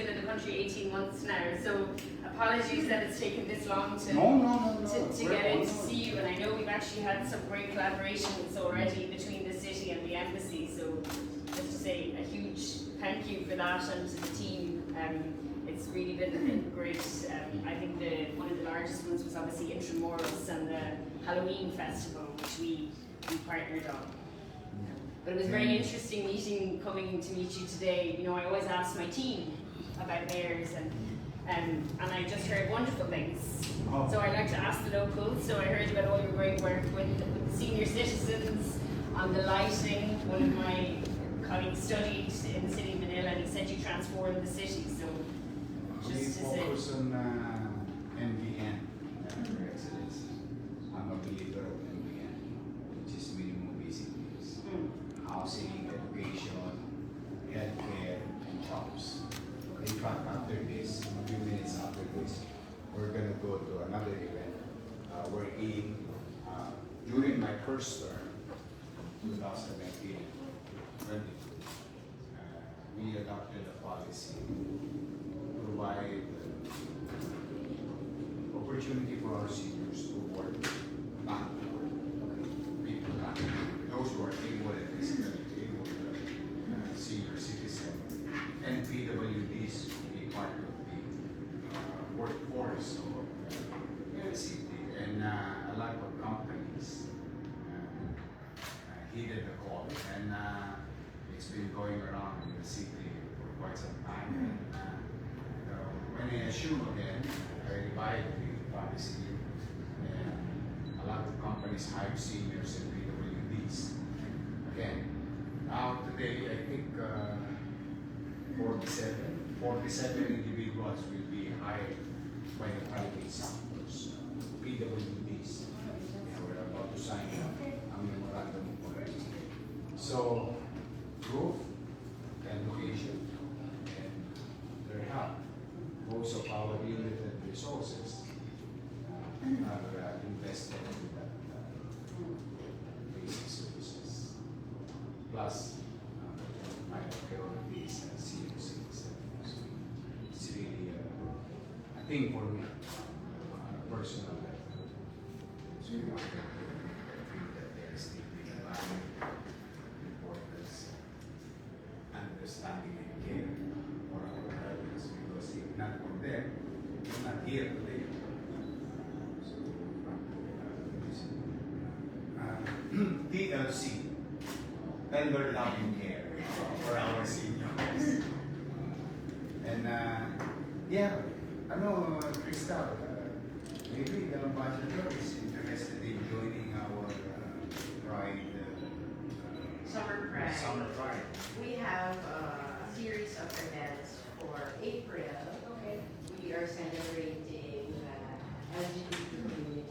been in the country 18 months now, so apologies that it's taken this long to get in to see you. And I know we've actually had some great collaborations already between the city and the embassy, so just to say a huge thank you for that, and to the team. It's really been great. I think one of the largest ones was obviously Intramuros and the Halloween Festival, which we partnered on. But it was very interesting coming to meet you today. You know, I always ask my team about mayors, and I just heard wonderful things. So I'd like to ask the locals. So I heard about all your great work with the senior citizens on the lighting. One of my colleagues studied in the city of Manila, and he said you transformed the city. So we focus on MBN, excellence. I'm a believer of MBN, which is minimum basic needs. Housing, education, healthcare, and jobs. In fact, after this, a few minutes after this, we're going to go to another event. During my first term, 2019, we adopted a policy to provide opportunity for our seniors to work, not work. People, those who are able and physically able, senior citizen, and PWDs to be part of the workforce of the city. And a lot of companies heeded the call, and it's been going around in the city for quite some time. When I assume again, I revived the policy, and a lot of companies hire seniors and PWDs. Again, now today I think 47 individuals will be hired by the private sectors, PWDs. We're about to sign a memorandum of understanding. So, growth and location and their help. Most of our limited resources are invested in that basic services. Plus, my priorities and senior citizens. It's really a thing for me, personal level. It's really important that there is still the environment, importance, understanding and care for our parents, because if not for them, we're not here today. TLC, tender loving care for our seniors. And yeah, Crystal, maybe the ambassador is interested in joining our Pride. Summer Pride. We have a series of events for April. Okay. We are celebrating LGBT community.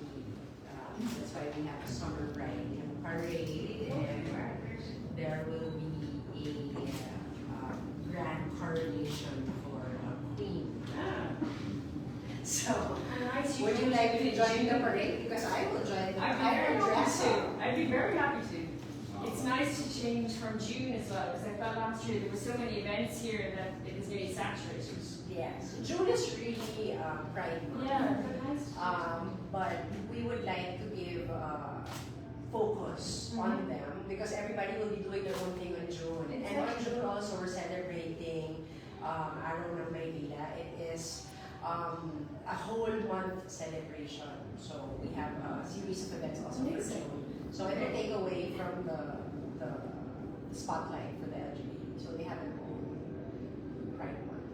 That's why we have a Summer Pride and parade, and there will be a grand coronation for a queen. So, would you like to join the parade? Because I will join. I'd be very happy to. It's nice to change from June as well, because I felt last year there were so many events here that it was really saturated. Yes, June is really Pride Month. Yeah, but nice. But we would like to give focus on them, because everybody will be doing their own thing on June. And on June also we're celebrating Araw ng Maynila. It is a whole month celebration. So we have a series of events also for June. So it will take away from the spotlight for the LGBT. So they have their own Pride Month.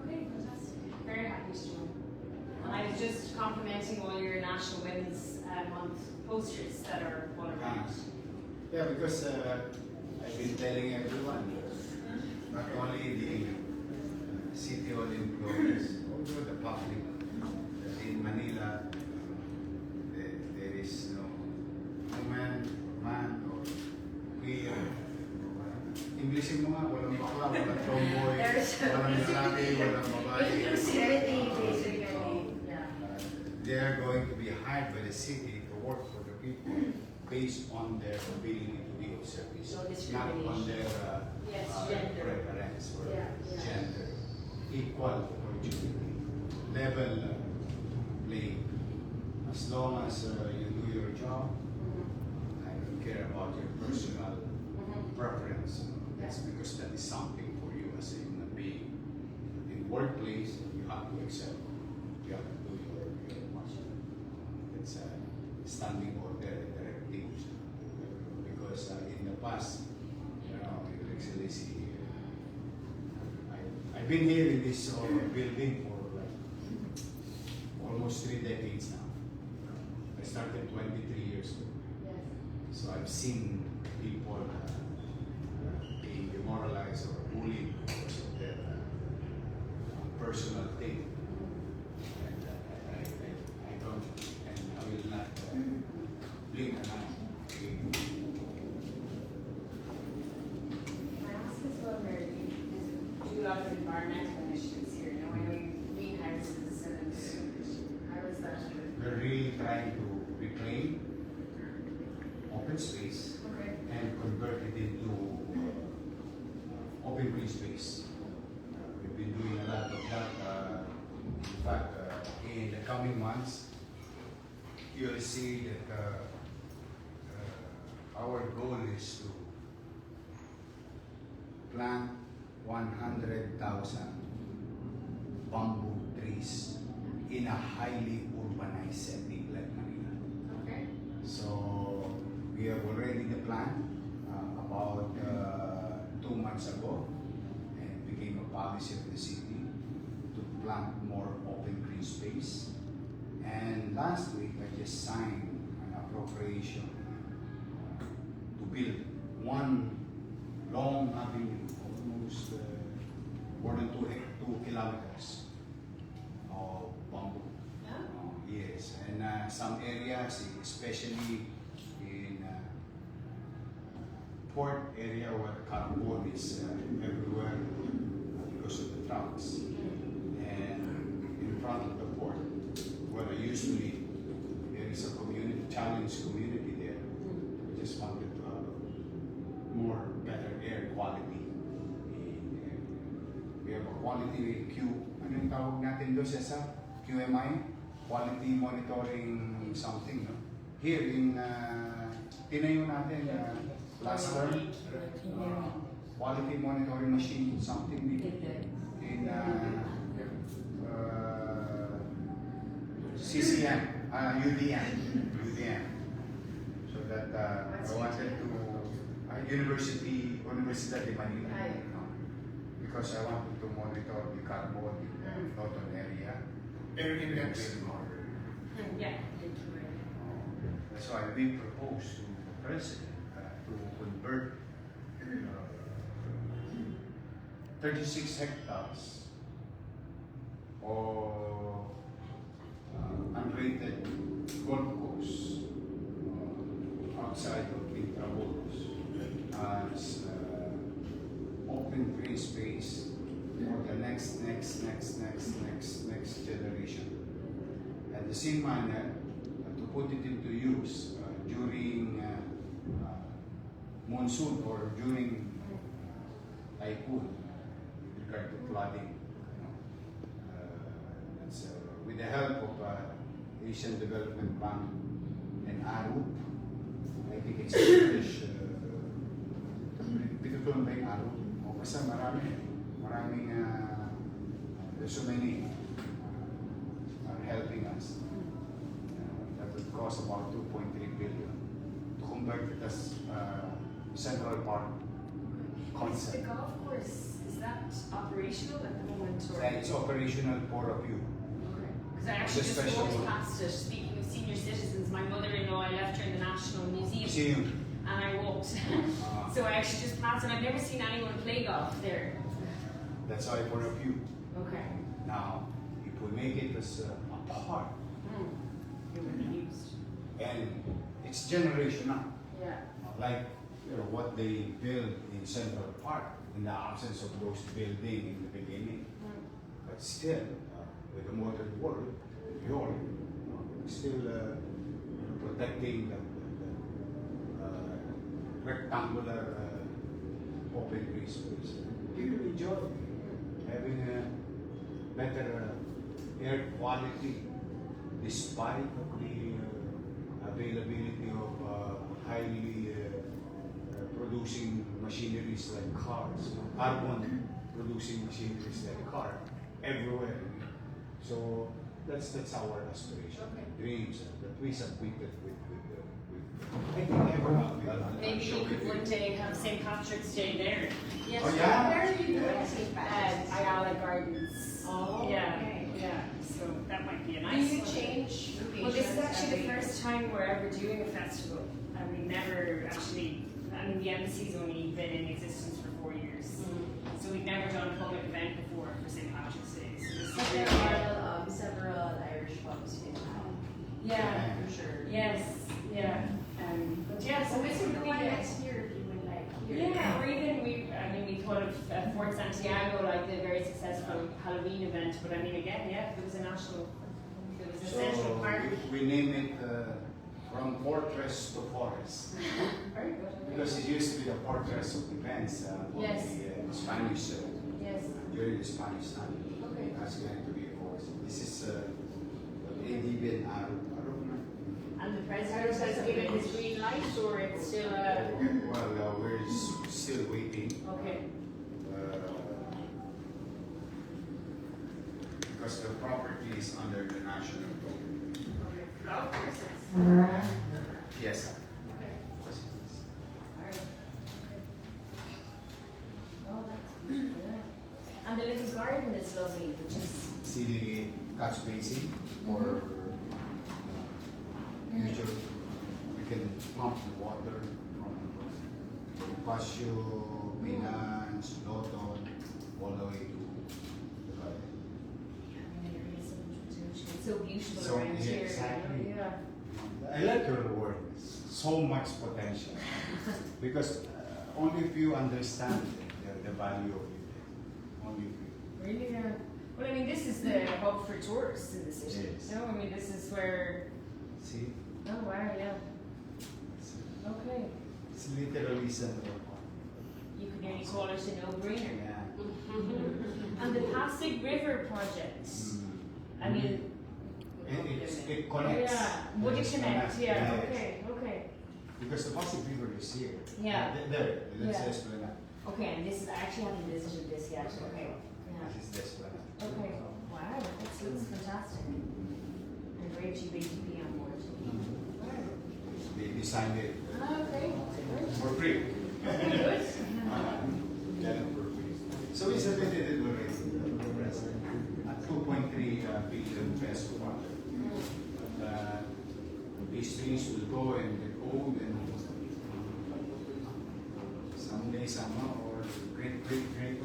Okay, fantastic. Very happy to join. And I was just complimenting all your National Women's Month posters that are all around. Yeah, because I've been telling everyone, not only the city hall employees, also the public, that in Manila there is no man or queer. Englishin mo nga, walang bakla, walang tomboy, walang lalaki, walang babae. They are going to be hired by the city to work for the people based on their ability to be of service, not on their Yes, gender. preference or gender. Equal. equal opportunity, level playing. As long as you do your job, I don't care about your personal preference. That's because that is something for you as a human being. In workplace, you have to excel. You have to do your part. It's a standing order directives. Because in the past, Your Excellency, I've been here in this building for like almost 3 decades now. I started 23 years ago. So I've seen people being demoralized or bullied because of their personal thing. And I don't, and I will not blink an eye. Can I ask as well, Mary, you do a lot of environmental initiatives here. Now, I know you greenhouses and how is that? We're really trying to reclaim open space Okay. and convert it into open green space. We've been doing a lot of that. In fact, in the coming months, you'll see that our goal is to plant 100,000 bamboo trees in a highly urbanized setting like Manila. Okay. So we have already the plan about 2 months ago, and it became a policy of the city to plant more open green space. And last week I just signed an appropriation to build one long avenue, almost more than 2 kilometers of bamboo. Yes, and some areas, especially in port area where carbon is everywhere because of the trucks, and in front of the port, where usually there is a community, challenged community there. We just wanted to have more better air quality. We have a quality ano yung tawag natin doon sa QMI? Quality monitoring something, no? Here in tinayo natin last term, quality monitoring machine something in CCM, UDM. So that I wanted to Universidad de Manila, because I wanted to monitor the carbon in Northern area. Air index. Yeah. That's why we proposed to the President to convert 36 hectares or unrated golf course outside of Intramuros as open green space for the next generation. At the same manner, to put it into use during monsoon or during typhoon with regard to flooding. That's, with the help of Asian Development Bank and ARUP, I think it's British. Pinutulong ba yung ARUP? O basta maraming there's so many are helping us. That would cost about 2.3 billion to convert it as Central Park concept. The golf course, is that operational at the moment? Or? Yeah, it's operational for a few. Because I actually It's a just special walked one. past it. Speaking of senior citizens, my mother-in-law, I left her in the National Museum. See you. And I walked. So I actually just passed, and I've never seen anyone play golf there. That's why for a few. Okay. Now, if we make it as a park, It would be used. and it's generational, Yeah. like what they built in Central Park in the absence of those buildings in the beginning. But still, with the modern world, you're still protecting the rectangular open green space. People enjoy having better air quality despite of the availability of highly producing machineries like cars, carbon producing machineries like car everywhere. So that's our aspiration, dreams that we submitted with I think everyone. Maybe you could one day have St. Patrick's Day there. Yes, Oh, yeah? where are you doing St. Patrick's? Ayala Gardens. Oh, Yeah, okay. yeah, so that might be a Do nice you one. change Well, this is locations actually the every year? first time we're ever doing a festival, and we've never actually, I mean, the embassy's only been in existence for 4 years. So we've never done a public event before for St. Patrick's Day. So this is But really there are several Irish pubs in town. yeah, For sure. yes, yeah. But yeah, so So this we would could be do one a- next year if you would like. Here. Yeah, or even we thought of Fort Santiago, like the very successful Halloween event. But I mean, again, yeah, if it was a national, if it was a central park. we name it from fortress to forest. Very good. Because it used to be the fortress of defense for Yes. the Spanish, Yes. during the Spanish time. Okay. That's going to be a forest. This is Edibin Aruna. And the president has given his green light, or it's still Well, we're still waiting okay. because the property is under the national road. Okay. Golf courses. Yes, sir. Okay. All right. Oh, that's good. Yeah. And the little garden is lovely, which is See the catch basin or future we can pump the water from Pasio, Binans, Loton, all the way to the garden. it's so beautiful So, around yeah, here. exactly. Yeah. I like your word. So much potential because only if you understand the value of it. Only if you. Really? Yeah. Well, I mean, this is the hub for tourists in the city. Yes. No, I mean, this is where. See, Oh wow! Yeah. Okay. it's literally Central Park. You could nearly call it a no-brainer. Yeah. And the Pasig River project. I mean, It connects. yeah. Would it Yes, connect? Yeah. yes. Okay. Okay. Because the Pasig River is here. Yeah. There, let's Yeah. explain that. Okay. And this is I actually haven't visited this yet. Okay. Yeah. This is the explanation. Okay. Wow. That looks fantastic. And great GBTP on board. They designed it Okay. for free. Very good. Get it for free. So we submitted it already to the president at 2.3 billion peso project. But these things will go and get old and someday somehow or great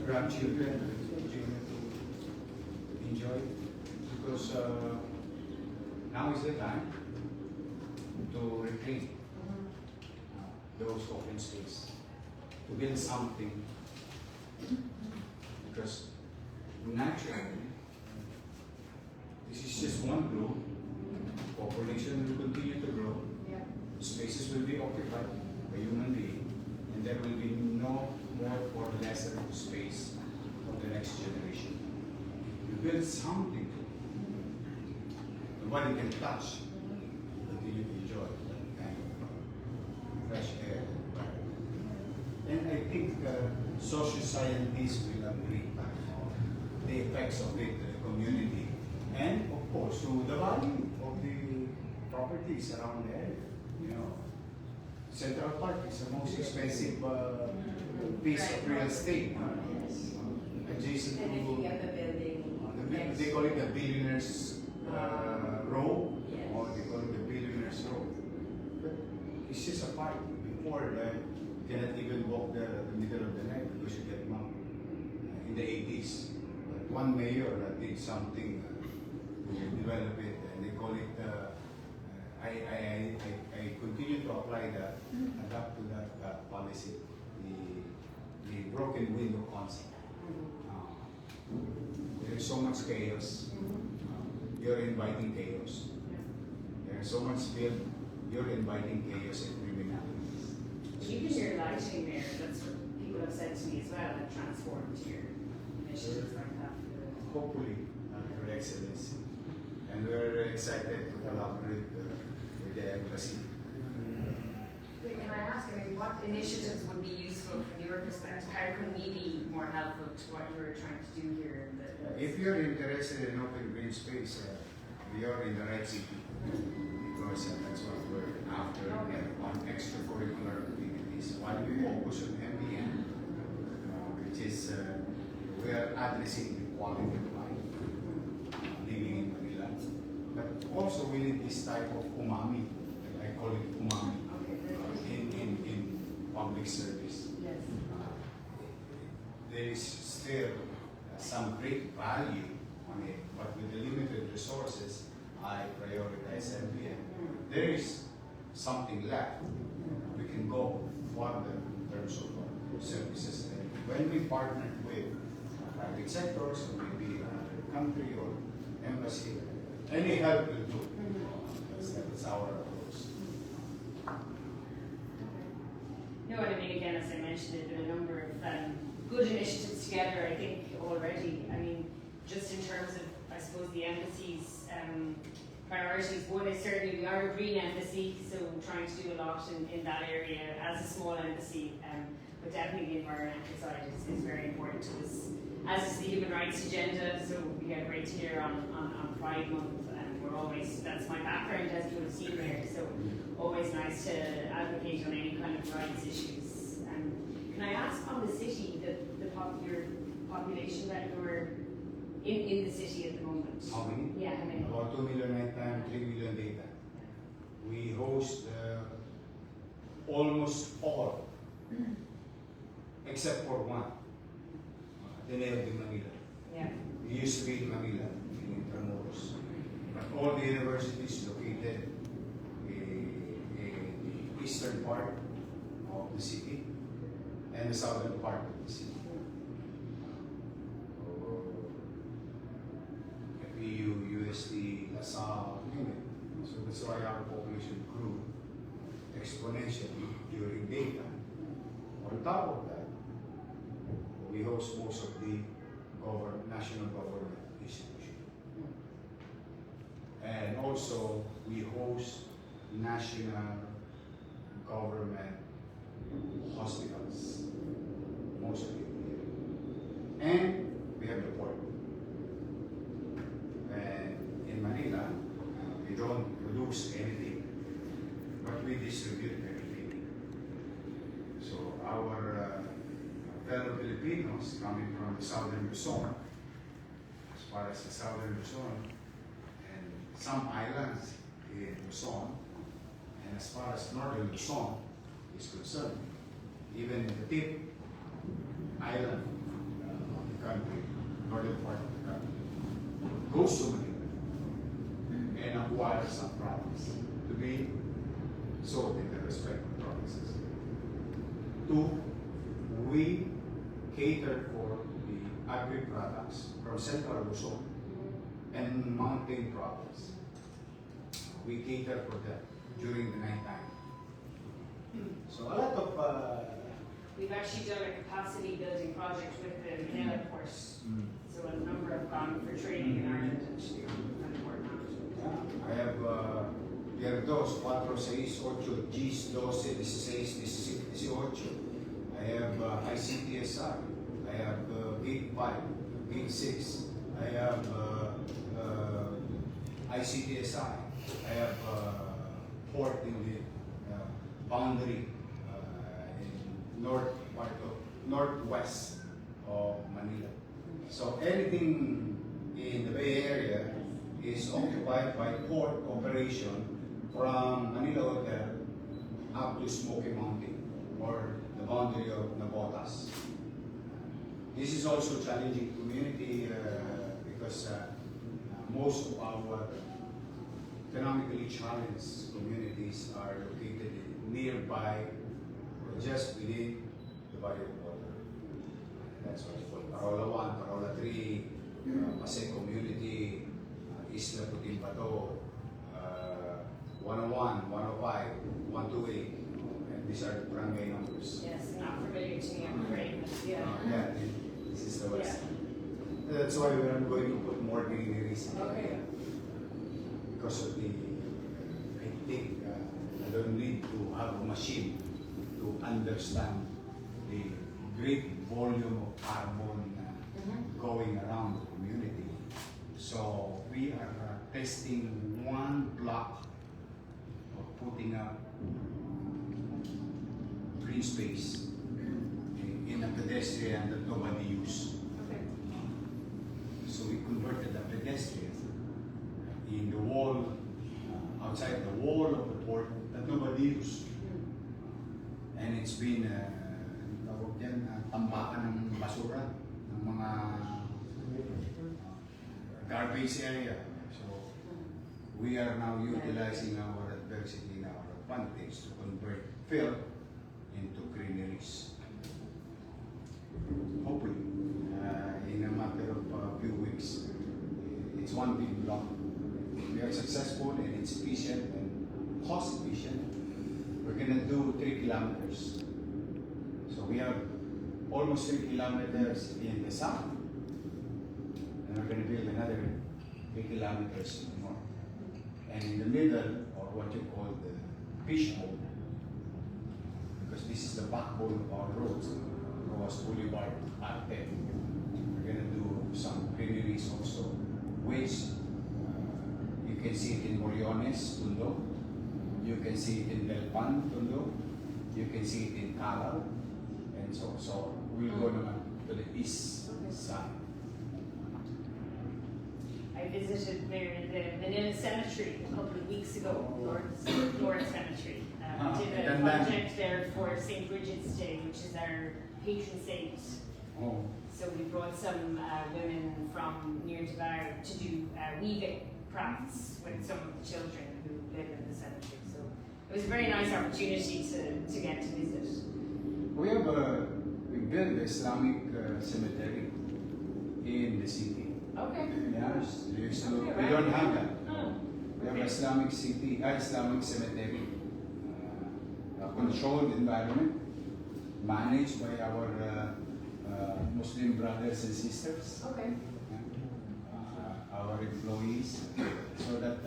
grandchildren will continue to enjoy it. Because now is the time to reclaim those open space, to build something. Because naturally, this is just one globe. Population will continue to grow. Yeah. Spaces will be occupied by human being, and there will be no more or lesser space for the next generation. You build something nobody can touch, continue to enjoy that kind of fresh air. And I think social scientists will agree the effects of it to the community and of course to the value of the properties around the area. You know, Central Park is the most expensive piece of real estate. Adjacent And if you to get the building. they call it the billionaires row, Yes. or they call it the billionaires row. But it's just a park. Before, you cannot even walk the middle of the night because you get mugged. In the 80s, but one mayor did something to develop it, and they call it. I continue to apply that, adapt to that policy, the broken window concept. There is so much chaos. You're inviting chaos. There's so much field. You're inviting chaos and criminality. Even your lighting there, that's what people have said to me as well, have transformed your initiatives like that. Hopefully, Excellency. And we're excited to collaborate with the embassy. Can I ask, what initiatives would be useful from your perspective? How can we be more helpful to what you're trying to do here? If you're interested in open green space, we are in the right city because that's what we're after. On extracurricular activities, while we focus on MBN, which is we are addressing the quality of life living in Manila, but also we need this type of umami, I call it umami, in public service. Yes. There is still some great value on it, but with the limited resources, I prioritize MBN. There is something left. We can go further in terms of services. And when we partner with private sectors, or maybe another country or embassy, any help will do. That's our approach. No, and I mean, again, as I mentioned, there have been a number of good initiatives together, I think, already. I mean, just in terms of, I suppose, the embassy's priorities, one is certainly we are a green embassy, so we're trying to do a lot in that area as a small embassy, but definitely the environmental side is very important to us, as is the human rights agenda. So we are great to hear on Pride Month, and we're always, that's my background, as you would have seen there, so always nice to advocate on any kind of rights issues. Can I ask on the city, your population that you're in the city at the moment? How many? Yeah, how many? About 2 million night time, 3 million data. We host almost all, except for one, Ateneo de Manila. Yeah. We used to be in Manila, in Intramuros. But all the universities located in the eastern part of the city and the southern part of the city. FEU, UST, LaSalle, name it. So that's why our population grew exponentially during daytime. On top of that, we host most of the national government institutions. And also, we host national government hospitals, most of it. And we have the port. And in Manila, we don't produce anything, but we distribute everything. So our fellow Filipinos coming from the southern Luzon, as far as the southern Luzon, and some islands in Luzon, and as far as northern Luzon is concerned, even the tip island of the country, northern part of the country, goes to Manila and acquires some products to be sold in the respective provinces. Two, we cater for the agri-products from Central Luzon and mountain province. We cater for them during the night time. So a lot of We've actually done a capacity building project with the Manila Port. So a number have gone for training in Ireland and port management. I have Pierdos, 4, 6, 8, Gs, 12, 16, 17, 18. I have ICTSI. I have Gate 5, Gate 6. I have ICTSI. I have port in the boundary in northwest of Manila. So anything in the Bay Area is occupied by port operation from Manila Hotel up to Smoky Mountain or the boundary of Navotas. This is also a challenging community because most of our economically challenged communities are located nearby or just within the body of water. That's what we call Parola 1, Parola 3, Pasay Community, Isla Putimbato, 101, 105, 128, and these are the barangay numbers. Yes, not familiar to me, I'm afraid. But yeah. Yeah, this is the West. That's why we are going to put more greeneries in the area. Because of the, I think, I don't need to have a machine to understand the great volume of carbon going around the community. So we are testing one block of putting up green space in a pedestrian that nobody uses. So we converted the pedestrian in the wall, outside the wall of the port that nobody uses. And it's been tawag dyan, tambakan ng basura, ng mga garbage area. So we are now utilizing our adversity and our advantage to convert fill into greeneries. Hopefully, in a matter of a few weeks, it's one big block. We are successful and it's efficient and cost efficient. We're gonna do 3 kilometers. So we have almost 3 kilometers in the south. And we're gonna build another 3 kilometers in the north. And in the middle, or what you call the fishbowl, because this is the backbone of our roads, Rojas Boulevard, Arte. We're gonna do some greeneries also, which you can see it in Moriones, Tondo. You can see it in Belpan, Tondo. You can see it in Calao. And so we'll go naman to the east side. I visited the Manila Cemetery a couple of weeks ago, Lord's Cemetery. We did a project there for St. Bridget's Day, which is our patron saint. Oh. So we brought some women from near Devar to do weaving crafts with some of the children who live in the cemetery. So it was a very nice opportunity to get to visit. We built the Islamic cemetery in the city. Okay. Yes, Okay, we right. don't have that. Oh, We have okay. Islamic cemetery, controlled environment, managed by our Muslim brothers and sisters, Okay. our employees, so that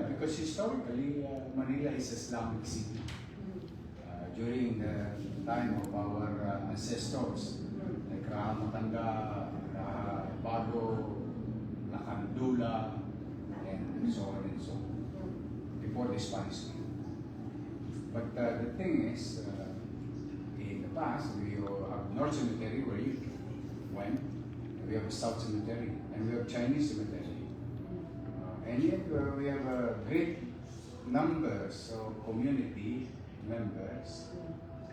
because historically Manila is Islamic city. During the time of our ancestors, like Raha Matanda, Raha Bago, Lakandula, and so on and so on, before the Spanish came. But the thing is, in the past, we have North Cemetery where you went, we have a South Cemetery, and we have Chinese Cemetery. And yet we have a great numbers of community members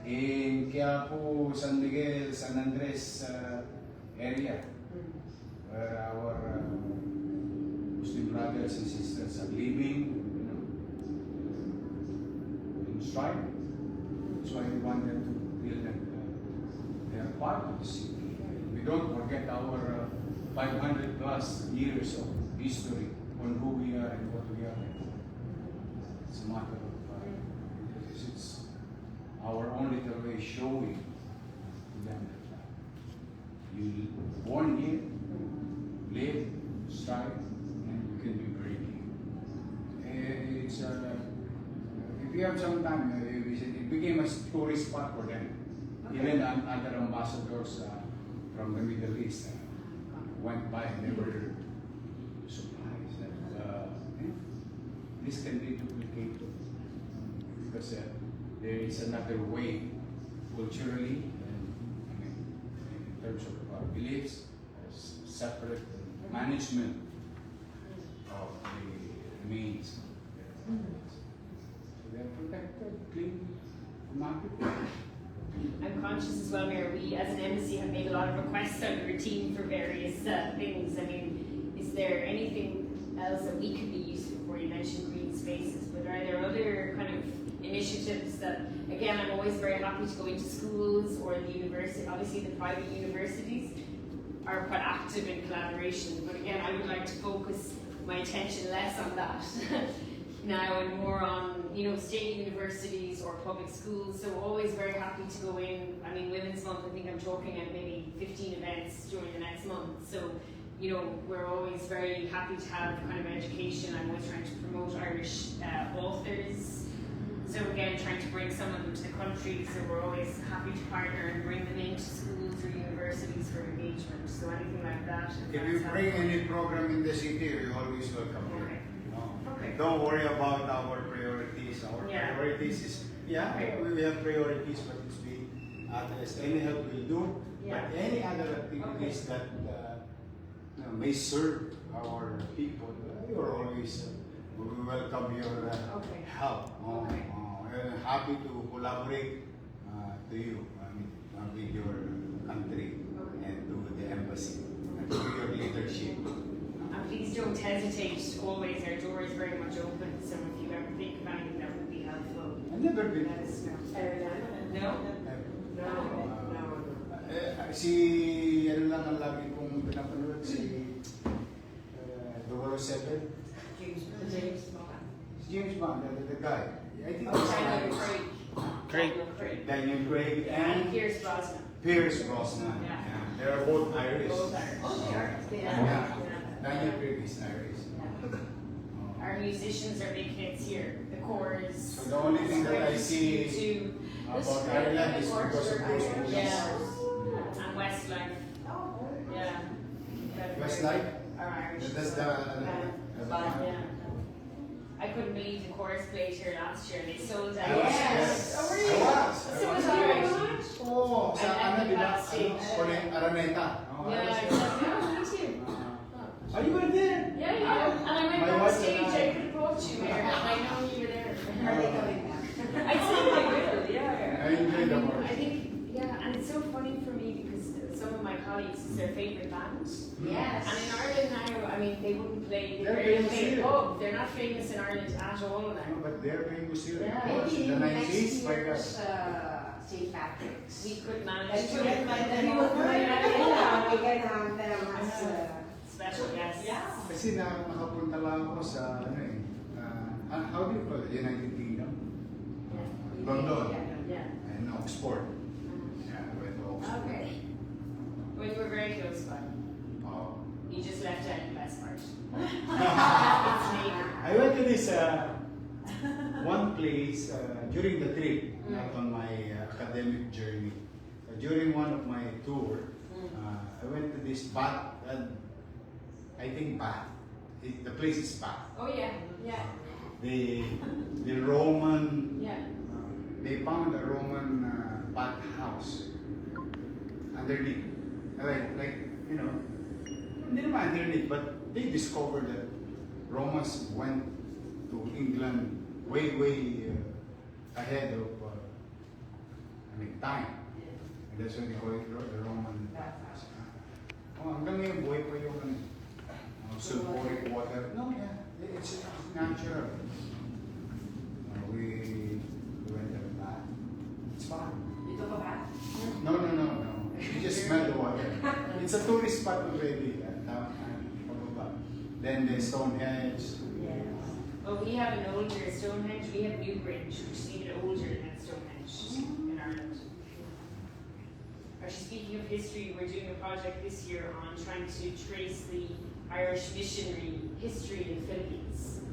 in Quiapo, San Miguel, San Andres area, where our Muslim brothers and sisters are living, in strife. That's why we want them to feel that they are part of the city. We don't forget our 500 plus years of history on who we are and what we are. It's a matter of it's our own little way showing to them that you born here, live, strive, and you can be brilliant. It's if you have some time, it became a tourist spot for them. Okay. Even other ambassadors from the Middle East went by and they were surprised that this can be duplicated because there is another way culturally and in terms of our beliefs, separate management of the means. So they are protected, clean, immaculate. I'm conscious as well, Mayor, we as an embassy have made a lot of requests on your team for various things. I mean, is there anything else that we could be useful for? You mentioned green spaces, but are there other kind of initiatives that, again, I'm always very happy to go into schools or the university, obviously the private universities are quite active in collaboration, but again, I would like to focus my attention less on that now and more on, you know, state universities or public schools. So always very happy to go in. I mean, Women's Month, I think I'm talking at maybe 15 events during the next month. So you know, we're always very happy to have kind of education. I'm always trying to promote Irish authors. So again, trying to bring some of them to the country. So we're always happy to partner and bring them into schools or universities for engagement. So anything like that. If you bring any program in the city, we always welcome you. Okay. No. Okay. Don't worry about our priorities. Our Yeah. priorities is, we have priorities, but it's be others. Any help will do. Yeah. But any other activities that may serve our people, you're always, we welcome your Okay. help. Okay. We're happy to collaborate to you, with your country and to the embassy and to your leadership. And please don't hesitate. Always, our door is very much open. So if you ever think of anything that would be helpful, I've never been. let us know. No? No. Si, ano lang ang lagi kong pinapanood, si 007. James Bond. James Bond, the guy. I think Daniel Craig. Craig. Daniel Craig And and Pierce Brosnan. Pierce Brosnan. Yeah. They're both Irish. Both Irish. Yeah. Daniel Craig is Irish. Our musicians are making hits here. The chorus. So the only thing that I see to about Ireland is because of those movies. yeah, and Westlife. Yeah. Westlife? Are Irish. That's the Yeah. I couldn't believe the chorus played here last year and they sold out. Yes. Oh, I really? was. So was Irish. Oh, sa ano, di ba? Backstage. Araneta. Yeah, exactly. Oh, me too. Are you were there? Yeah, yeah. And I went My wife backstage, and I- I could have brought you there, and I know you were there. Are they coming back? I think I will, yeah. I enjoyed the part. I think, yeah, and it's so funny for me because some of my colleagues, it's their favourite band. Yes. And in Ireland now, I mean, they wouldn't play, they They're barely famous play here. pub. They're not famous in Ireland at all No, now. but they're famous here. Yeah. Of course, in Maybe the next 90s, by year's St. Patrick's. We could manage Let's to get get them over. Yeah, we can have them as special guests. Kasi nakapunta lang ako sa, ano eh, how do you call it? United Kingdom? London. Yeah. And Oxford. Yeah, I went to Oxford. Okay. Well, you were very close by. Oh. You just left out the best part. I went to this one place during the trip, not on my academic journey. During one of my tour, I went to this Bath, I think Bath. The place is Bath. Oh yeah, yeah, The Roman, yeah. they found a Roman bath house underneath. Like, you know, hindi naman underneath, but they discovered that Romans went to England way ahead of time. And that's why they call it the Roman bathhouse. Oh, hanggang ngayon buhay pa yung sulfuric water. No, yeah, it's natural. We went to the bath. It's fun. Dito ka ba? No. You just smell the water. It's a tourist spot already. Then the Stonehenge. Yes. Well, we have an older Stonehenge. We have Newbridge, which is even older than Stonehenge in Ireland. Actually, speaking of history, we're doing a project this year on trying to trace the Irish missionary history in the Philippines.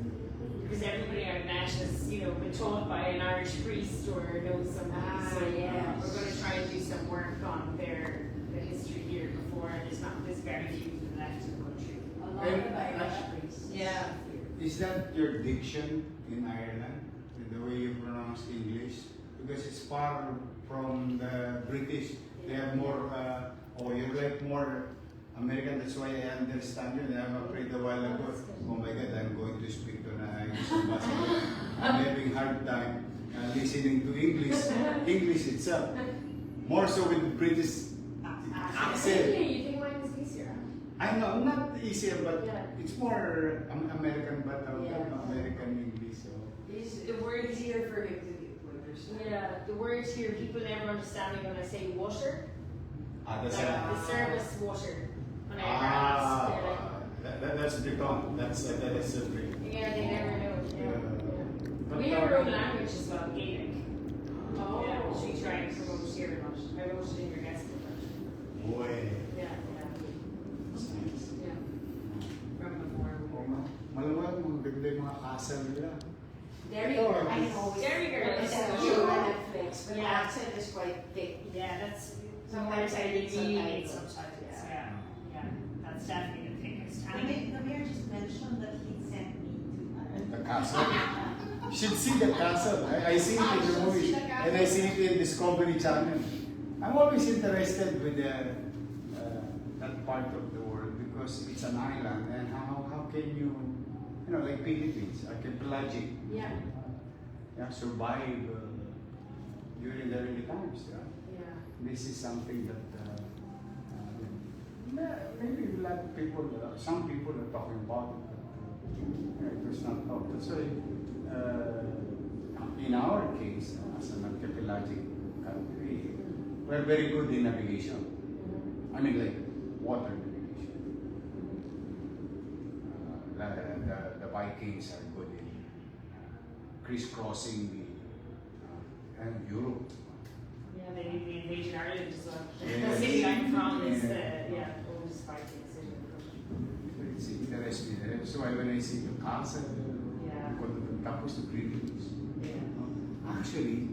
Because everybody I've met has, been taught by an Irish priest or knows somebody. So yes. we're going to try and do some work on the history here before. There's very few of them left in the country. A lot of Irish priests. Yeah. Is that your diction in Ireland? The way you pronounce English? Because it's far from the British. They have more, you're like more American. That's why I understand you. And I'm afraid a while ago, oh my God, I'm going to speak to an Irish ambassador. I'm having hard time listening to English itself. More so with British accent. Really? You think mine is easier? I know, not easier, but Yeah. it's more American, but Yeah. American English. So. The word Easier for him to understand. Yeah, the word here, people never understand me when I say water. That's Like the service water. When I ask, they're like, that's Briton. That is a Brit. yeah, they never know. Yeah. But, We have our own language as well, Gaelic. Oh. Yeah, which we try and promote here a lot. I wrote it in your guest book. Boy. Yeah, That's nice. yeah. maganda yung mga castle nila. Derry Ito, Girl, I know. Derry Girl is It's a so show good. on Netflix, but the Yeah. accent is quite thick. Yeah, that's Sometimes I read really subtitles. subtitles. Yeah. Yeah, yeah, that's definitely the thickest. The mayor just mentioned that he sent me to The castle. You should see the castle. I see it in the movies. And I see it in Discovery Channel. I'm always interested with that part of the world because it's an island and how can you know, like Philippines, archipelagic, Yeah. survive during the early times. Yeah? Yeah. This is something that maybe a lot of people, some people are talking about it, but it was not thought. That's why, in our case, as an archipelagic country, we're very good in navigation. I mean, like water navigation. The Vikings are good in crisscrossing and Europe. Yeah, they invaded Ireland as well. Yes. The city I'm from is Yeah. the oldest Viking city. It's interesting. That's why when I see the castle, Yeah. tapos the greetings. Yeah. Actually,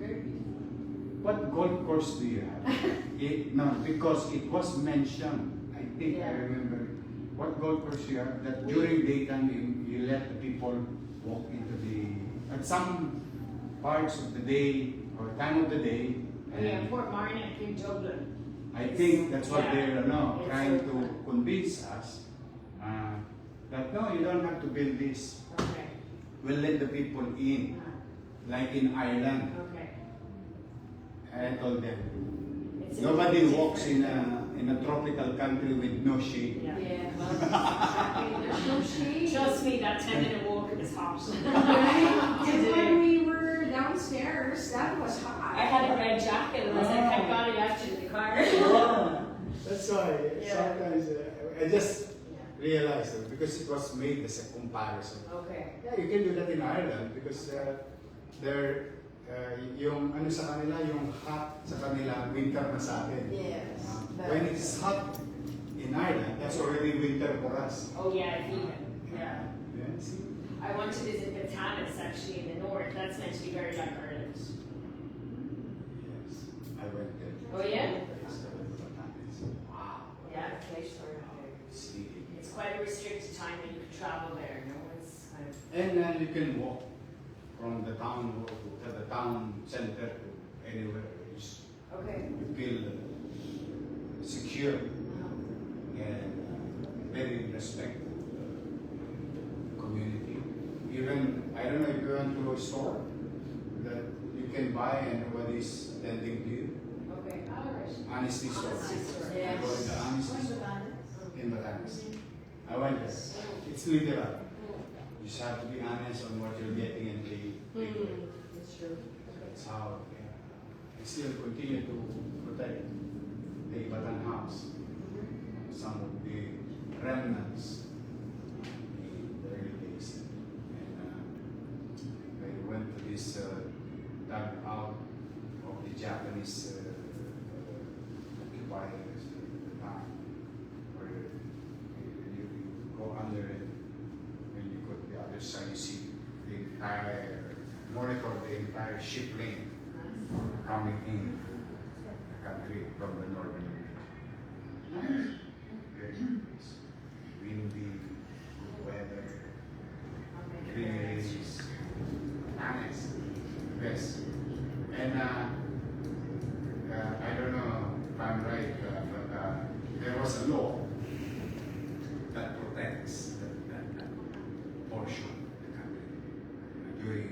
what golf course do you have? No, because it was mentioned, I think I Yeah. remember, what golf course you have that during daytime you let the people walk into at some parts of the day or time of the day. Oh yeah, Port Marnock in Dublin. I think that's what Yeah. they're It's trying so to cool. convince us that no, you don't have to build this. Okay. We'll let the people in, like in Ireland. Okay. I told them, It's nobody different. walks in a tropical country with no shade. Yeah. Yeah. Exactly. There's no shade. Trust me, that 10-minute walk is hot. And when we were downstairs, that was hot. I had a red jacket and I was like, thank God I left it in the car. That's why Yeah. sometimes I just realized that because it was made as a comparison. Okay. Yeah, you can do that in Ireland because yung ano sa kanila, yung hot sa kanila, winter na sa atin. Yes. When it's hot in Ireland, that's already winter for us. Oh yeah, even. Yeah. Yeah, see? I want to visit Batanes actually in the north. That's meant to be very like Ireland. Yes, I went there. Oh yeah? Wow. Yeah, place for See. it's quite a restricted time that you can travel there, no? It's kind of And you can walk from the town to the town center to anywhere. okay. You feel secure and very respectful community. Even, I don't know if you went to a store that you can buy and nobody's tending to you. Okay. Alright. Honesty store. Honesty store, You yes. go in the honesty store in Batanes. I went there. It's literal. You just have to be honest on what you're getting and paying. That's true. That's how I still continue to protect the Ibatan house. Some of the remnants in the early days. And I went to this dug out of the Japanese occupiers at the time, where you go under it, and you go to the other side, you see the entire, monitor the entire ship lane coming in the country from the northern region. Very nice. Windy, good weather, greeneries, nice, best. And I don't know if I'm right, but there was a law that protects that portion of the country during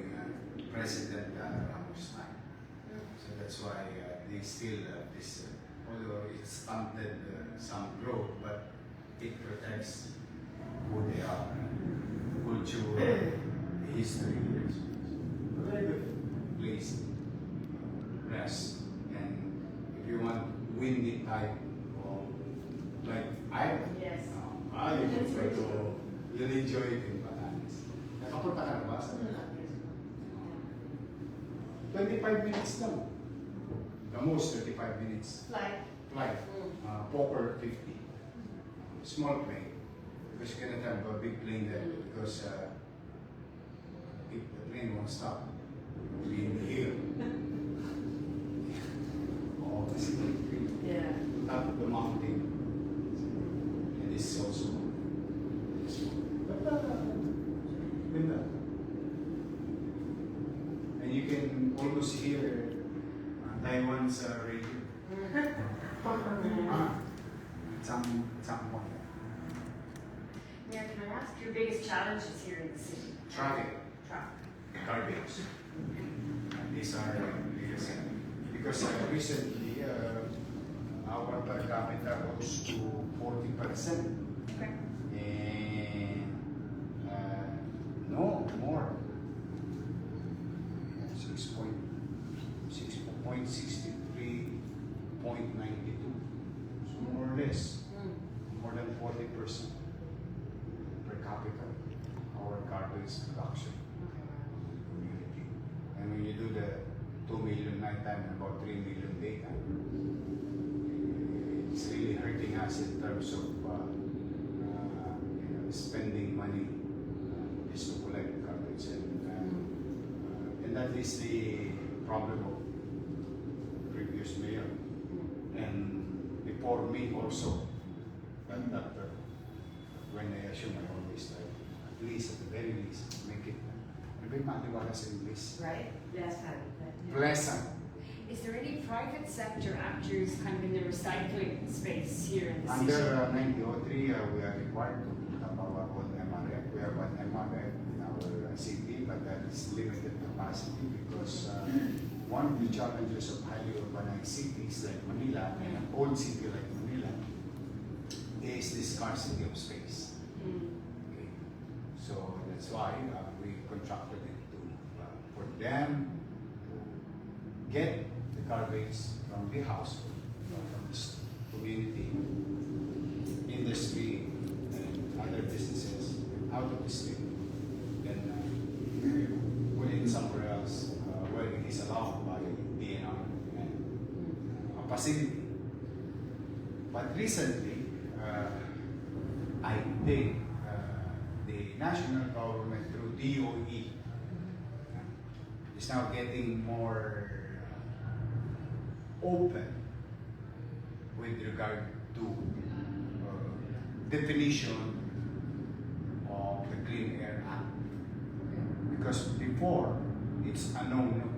President Ramos' time. So that's why they still this, although it stunted some growth, but it protects who they are, culture, history. A very good place to rest. And if you want windy type of like island, Yes. you'll enjoy it in Batanes. Nakapunta ka na ba sa Batanes? 25 minutes lang. The most 35 minutes. Like, Flight. Popper 50. Small plane. Because you cannot have a big plane there because if the train won't stop, we'll be in the hill. All the city, Yeah. top of the mountain. And this is also this one. Ganda. And you can almost hear Taiwan's radio. Some point. Mayor, can I ask your biggest challenges here in the city? Traffic, Traffic. garbage. And these are because recently our per capita rose to 40%. Okay. And no more. 6.63.92. So more or less, more than 40% per capita our garbage production community. And when you do the 2 million night time and about 3 million daytime, it's really hurting us in terms of spending money just to collect garbage, and that is the problem of previous mayor and before me also. But when I assume, I always try, at least at the very least, make it matiwala sa English. Right? Pleasant. Pleasant. Is there any private sector actors kind of in the recycling space here in the city? Under 9003, we are required to have our own MRF. We have one MRF in our city, but that is limited capacity because one of the challenges of highly urbanized cities like Manila and an old city like Manila is the scarcity of space. Okay. So that's why we contracted it to for them to get the garbage from the household, from the community, industry, and other businesses out of the state, then put it somewhere else where it is allowed by DNR and a facility. But recently, I think the national government through DOE is now getting more open with regard to definition of the Clean Air Act. Because before, it's a no-no.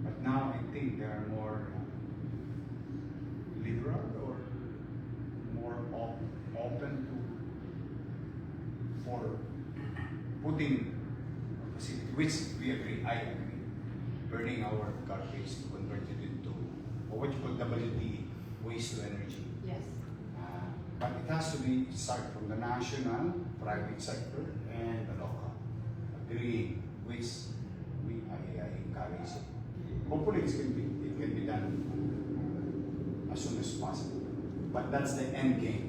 But now I think they are more liberal or more open for putting a facility, which we agree, I agree, burning our garbage to convert it into what you call WTE, waste to energy. Yes. But it has to be start from the national, private sector, and the local. Agreeing, which I encourage it. Hopefully it can be done as soon as possible. But that's the end game.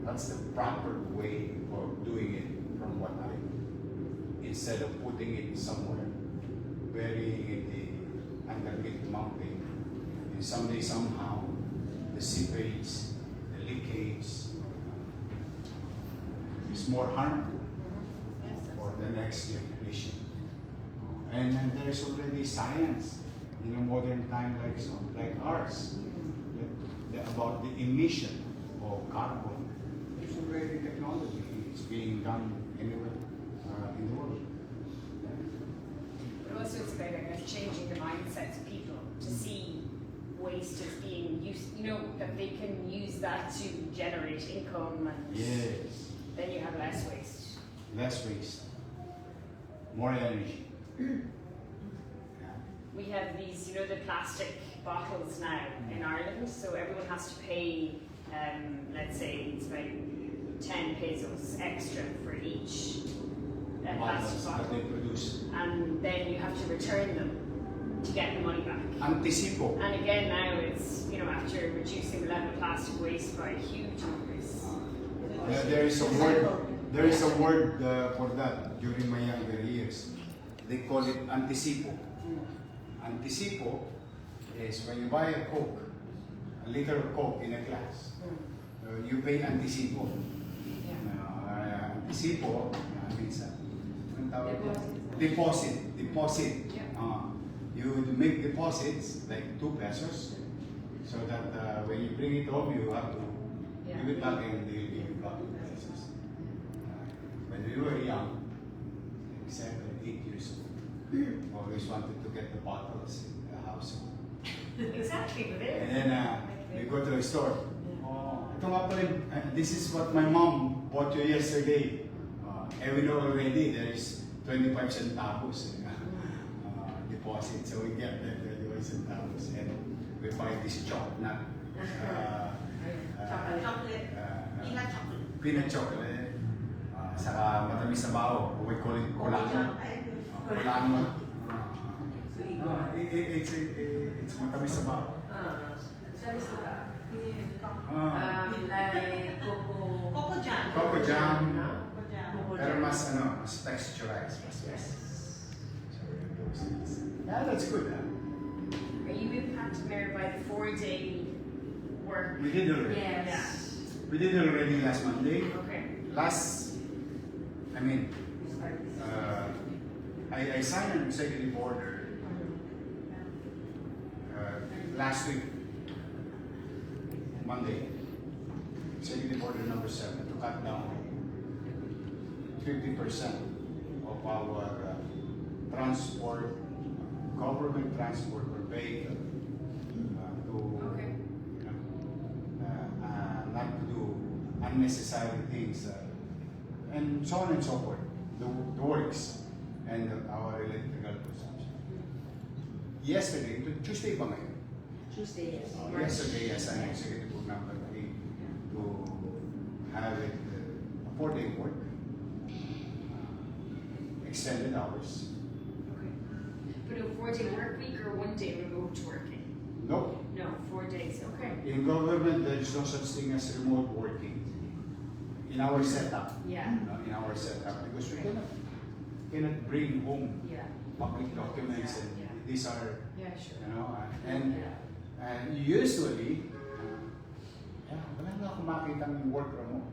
That's the proper way of doing it from what instead of putting it somewhere, burying it underneath the mountain, and someday somehow the seepage, the leakage is more harmful for the next generation. And there is already science in a modern time like ours about the emission of carbon. There's already technology. It's being done anywhere in the world. But also it's about, I guess, changing the mindsets of people to see waste as being used, that they can use that to generate income and Yes. then you have less waste. Less waste. More energy. We have these, the plastic bottles now in Ireland, so everyone has to pay, let's say it's about 10 pesos extra for each plastic Bottles that they bottle. produce. And then you have to return them to get the money back. Anticipo. And again now it's, after reducing the level of plastic waste by huge numbers. There is a word for that during my younger years. They call it anticipo. Anticipo is when you buy a Coke, a liter of Coke in a glass, you pay anticipo. isipo, minsan. Anong tawag ito? Deposit. You would make deposits like 2 pesos so that when you bring it home, you have to give it back and they'll give you back 2 pesos. When we were young, like 7, 8 years old, always wanted to get the bottles in the house. Exactly, but And then we go to the store. Oh, ito nga pala, this is what my mom bought you yesterday. And we know already there is 25 centavos deposit. So we get the 25 centavos and we buy this chocolate. Chocolate. Peanut chocolate. Peanut chocolate. Saka matamis na bao. We call it kulangan. Kulangan. It's matamis na bao. Like Coco jam. Coco jam. Coco jam. Pero mas texturized. So those things. Yeah, that's good. Are you impacted, Mayor, by the 4-day work? We did already. yes. We did already last Monday. Okay. I signed an executive order last week, Monday. Executive order number 7 to cut down 50% of our transport, government transport per vehicle Okay. not to do unnecessary things and so on and so forth, the works and our electrical consumption. Yesterday, Tuesday ba ngayon? Tuesday, yes. Yesterday, I signed executive order number 3 to have it a 4-day work, extended hours. Okay. But a 4-day work week or 1-day remote working? Nope. No, 4 days. Okay. In government, there is no such thing as remote working. In our setup, Yeah. in our setup, because we cannot bring home Yeah. public documents and Yeah. these are, Yeah, sure. and usually, wala na akong makitang work from home.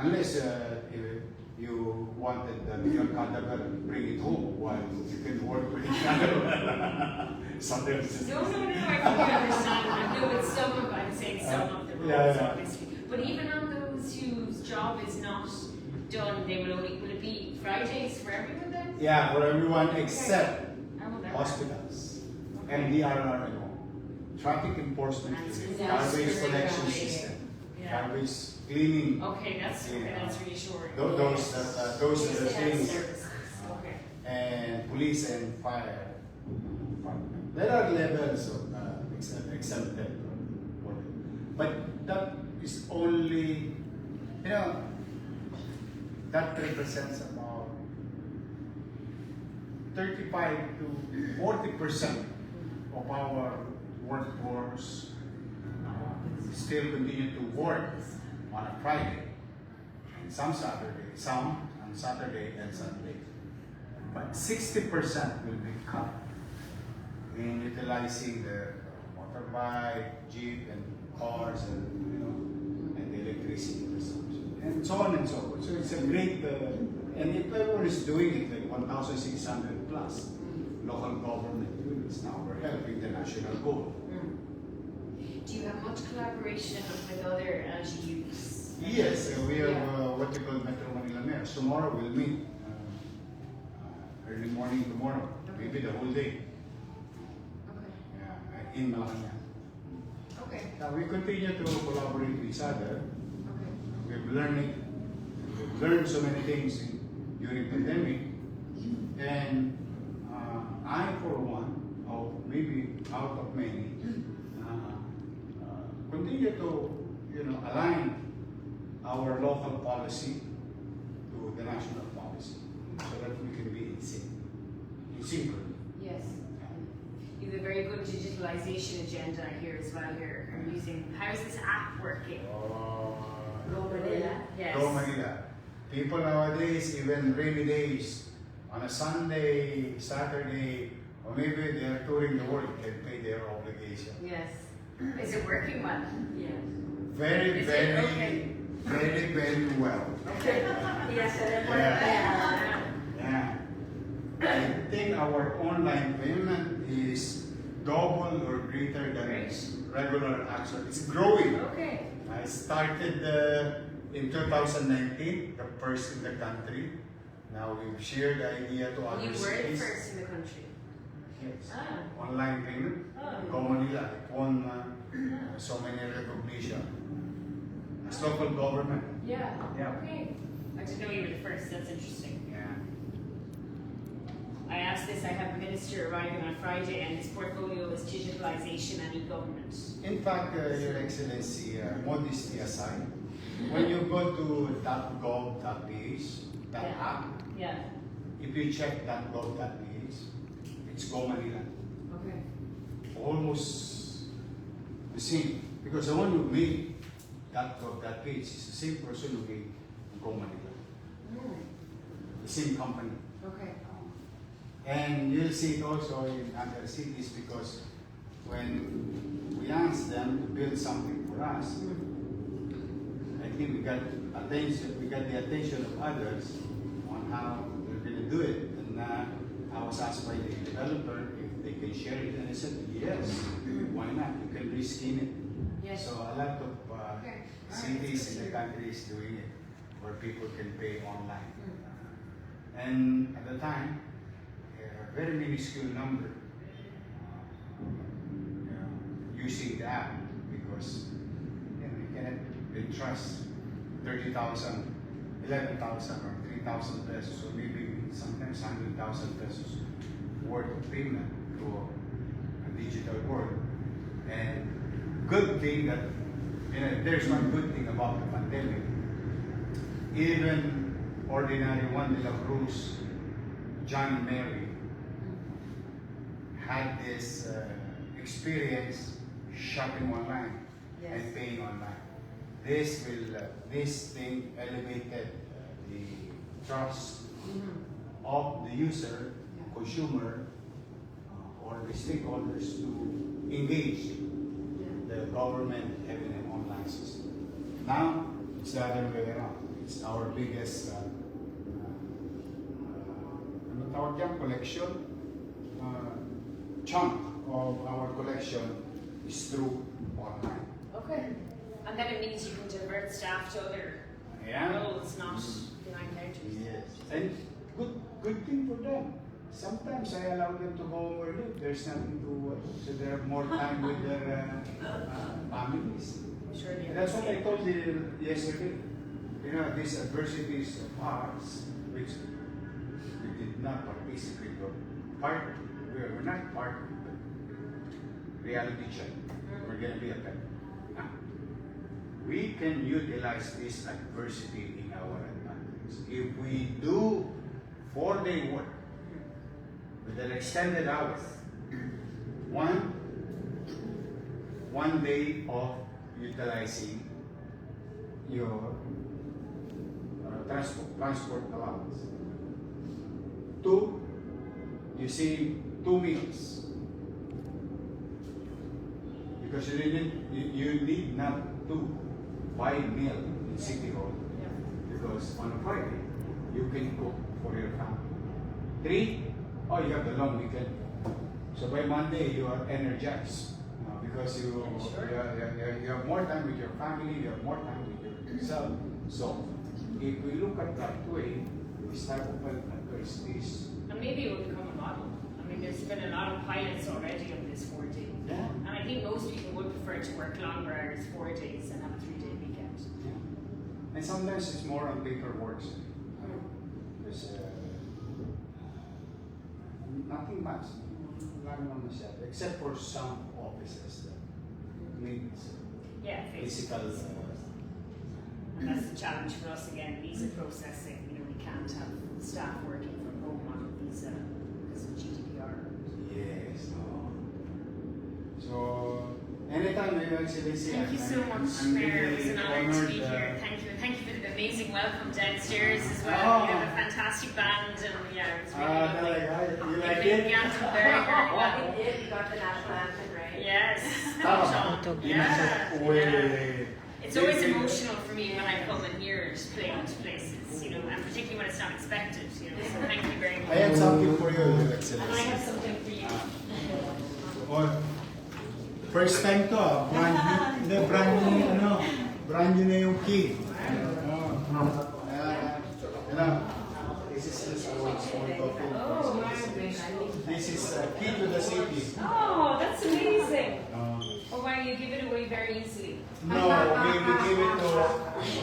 Unless you wanted your cadaver, bring it home while you can work with each other. Sometimes. No, I fully understand. I know it's some of, I'm saying some of the roles, obviously. But even on those whose job is not done, they will it be Fridays for everyone then? Yeah, for everyone except How will that work? hospitals and DRRMO. Traffic enforcement, garbage collection system, Yeah. garbage cleaning. Okay, that's reassuring. Those are the things. Services. Okay. And police and fire. There are levels of exempted work. But that is only, that represents about 35 to 40% of our workforce still continue to work on a Friday, and some on Saturday and Sunday. But 60% will be cut in utilizing the motorbike, jeep, and cars, and the electricity consumption, and so on and so forth. So it's a great, and if everyone is doing it, like 1,600 plus local government units now, we're helping the national goal. Do you have much collaboration with other LGUs? Yes, we have what we call Metro Manila Mayors. Tomorrow we'll meet early morning tomorrow, maybe the whole day. Okay. In Malacanang. Okay. Now we continue to collaborate with each other. Okay. We've learned so many things during pandemic, and I, for one, maybe out of many, continue to align our local policy to the national policy, so that we can be in synchrony. Yes. You have a very good digitalization agenda here as well. Here, I'm using. How's this app working? Go Manila. Yes. Go Manila. People nowadays, even rainy days, on a Sunday, Saturday, or maybe they are touring the world, can pay their obligation. Yes. Is it working well? Yes. Very, Is it very, okay? very, very well. Yes, Yeah. Yeah. I think our online payment is double or greater than regular actual. It's growing. Okay. I started in 2019, the first in the country. Now we've shared the idea to other You were the cities. first in the country. Yes. Ah. Online payment. Oh. Go Manila. It won so many recognition. As local government. Yeah. Yeah. Okay. I didn't know you were the first. That's interesting. Yeah. I asked this. I have a minister arriving on Friday, and his portfolio is digitalization and e-government. In fact, Your Excellency, modesty aside, when you go to .gov.ph, that Yeah. app, Yeah. if you check .gov.ph, it's Go Manila. Okay. Almost the same. Because the one who made .gov.ph is the same person who made Go Manila. The same company. Okay. And you'll see it also in other cities because when we asked them to build something for us, I think we got the attention of others on how they're going to do it. And I was asked by the developer if they can share it, and I said yes. Why not? You can reskin it. Yes. So a lot of Okay. cities in the country is doing it, where people can pay online. And at the time, a very minuscule number using the app because you cannot entrust 30,000, 11,000 or 3,000 pesos or maybe sometimes 100,000 pesos worth of payment to a digital world. And good thing that, there's one good thing about the pandemic. Even ordinary Juan de la Cruz, John and Mary, had this experience shopping online and paying online. This thing elevated the trust of the user, consumer, or the stakeholders to engage the government having an online system. Now it's the other way around. It's our biggest collection. Chunk of our collection is through online. Okay. And then it means you can divert staff to other roles, not behind counters. Yes. And good thing for them. Sometimes I allow them to go early. There's nothing to so they have more time with their families. I'm sure they And that's what I told you yesterday. These adversities of ours, which we did not participate of, we're not part of the reality check. We're going to be affected. Now, we can utilize this adversity in our advantage. If we do 4-day work with an extended hours, one day of utilizing your transport allowance. 2, you see 2 meals. Because you need not to buy meal in City Hall. Because on a Friday, you can cook for your family. 3, you have the long weekend. So by Monday, you are energized. Because you have more time with your family, you have more time with yourself. So if we look at that way, we start to address this. And maybe it will become a model. I mean, there's been a lot of pilots already of this 4-day. Yeah. And I think most people would prefer to work longer hours, 4 days, and have a 3-day weekend. Yeah. And sometimes it's more on paperwork. There's nothing much. Except for some offices that need physical. And that's the challenge for us again, visa processing. We can't have staff working from home on a visa because of GDPR. Yes. So anytime Your Excellency. Thank you so much, Mayor. It was an honor to be here. Thank you. And thank you for the amazing welcome downstairs as well. You have a fantastic band, and it was really you like played it? the anthem very, very well. We did. We got the national anthem right. Yes. Tama. Yeah. Well, It's always emotional for me when I come and hear it played to places, you know, and particularly when it's not expected, you know, so thank you very much. I have something for you, Your And I Excellency. have something for you. Oh, first time to, brand new na yung key. This is just our small token. Oh, This is key to the city. oh, that's amazing. Oh, wow, you give it away very easily. No, we give it to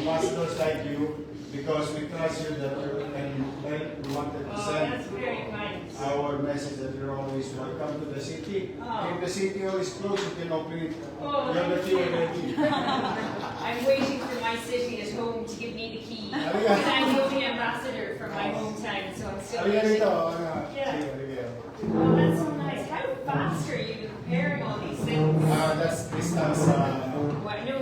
ambassadors like you because we trust you that you can help. We wanted to Oh, send that's very kind. our message that you're always welcome to the city. Oh. If the city is closed, you can open it. Oh, You have the key already. I'm waiting for my city at home to give me the key. Arigato. Because I'm the only ambassador from my hometown, so I'm still waiting. Yeah. Oh, that's so nice. How fast are you preparing all these things? That's distance. Well, no,